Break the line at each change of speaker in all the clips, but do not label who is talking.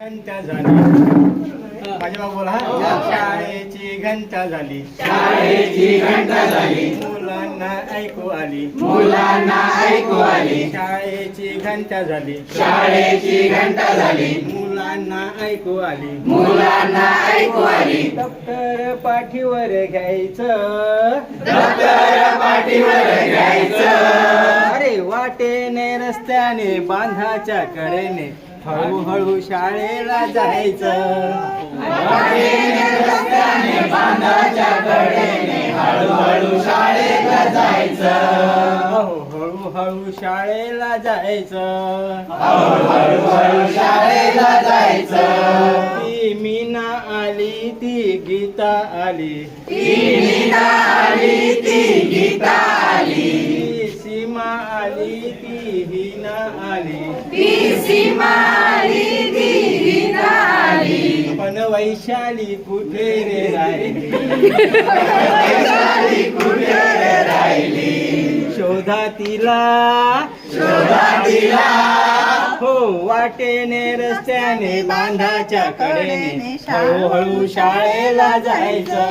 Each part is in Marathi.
घंटा झाली माझ्या बाबा बोला शाळेची घंटा झाली
शाळेची घंटा झाली
मुलांना ऐकू आली
मुलांना ऐकू आली
शाळेची घंटा झाली
शाळेची घंटा झाली
मुलांना ऐकू आली
मुलांना ऐकू आली
दप्तर पाठीवर घ्यायचं
दप्तर पाठीवर घ्यायचं
अरे वाटेने रस्त्याने बांधाच्या कडेने हळूहळू शाळेला जायचं
वाटेने रस्त्याने बांधाच्या कडेने हळूहळू शाळेला जायचं
हळूहळू शाळेला जायचं
हळूहळू शाळेला जायचं
ती मीना आली ती गीता आली
ती मीना आली ती गीता आली
ती सीमा आली ती हिना आली
ती सीमा आली ती हिना आली
पण वैशाली कुठे रे राहिली
वैशाली कुठे रे राहिली
शोधा तिला
शोधा तिला
हो वाटेने रस्त्याने बांधाच्या कडेने हळूहळू शाळेला जायचं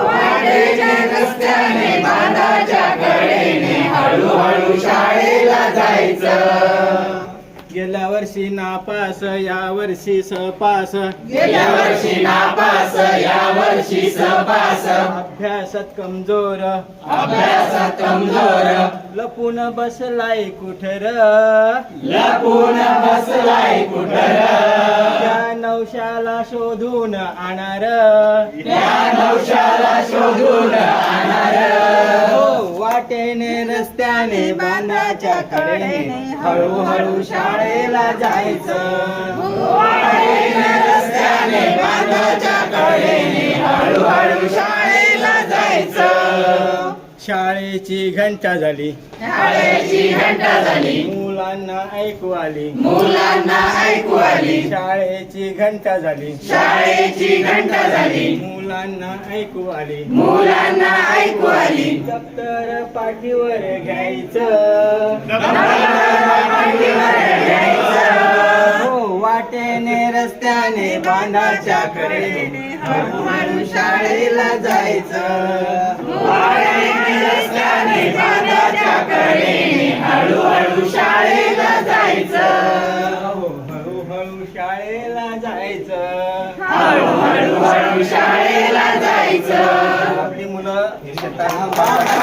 वाटेने रस्त्याने बांधाच्या कडेने हळूहळू शाळेला जायचं
गेल्या वर्षी नापास या वर्षी सपास
गेल्या वर्षी नापास या वर्षी सपास
अभ्यासात कमजोर
अभ्यासात कमजोर
लपून बसलाय कुठर
लपून बसलाय कुठर
त्या नवशाला शोधून आणणार
त्या नवशाला शोधून आणणार
हो वाटेने रस्त्याने बांधाच्या कडेने हळूहळू शाळेला जायचं
वाटेने रस्त्याने बांधाच्या कडेने हळूहळू शाळेला जायचं
शाळेची घंटा झाली
शाळेची घंटा झाली
मुलांना ऐकू आली
मुलांना ऐकू आली
शाळेची घंटा झाली
शाळेची घंटा झाली
मुलांना ऐकू आली
मुलांना ऐकू आली
दप्तर पाठीवर घ्यायचं हो वाटेने रस्त्याने बांधाच्या कडेने हळूहळू शाळेला जायचं
वाटेने रस्त्याने बांधाच्या कडेने हळूहळू शाळेला जायचं
हळूहळू शाळेला जायचं
हळूहळू शाळेला जायचं
आपली मुलं हे शेतात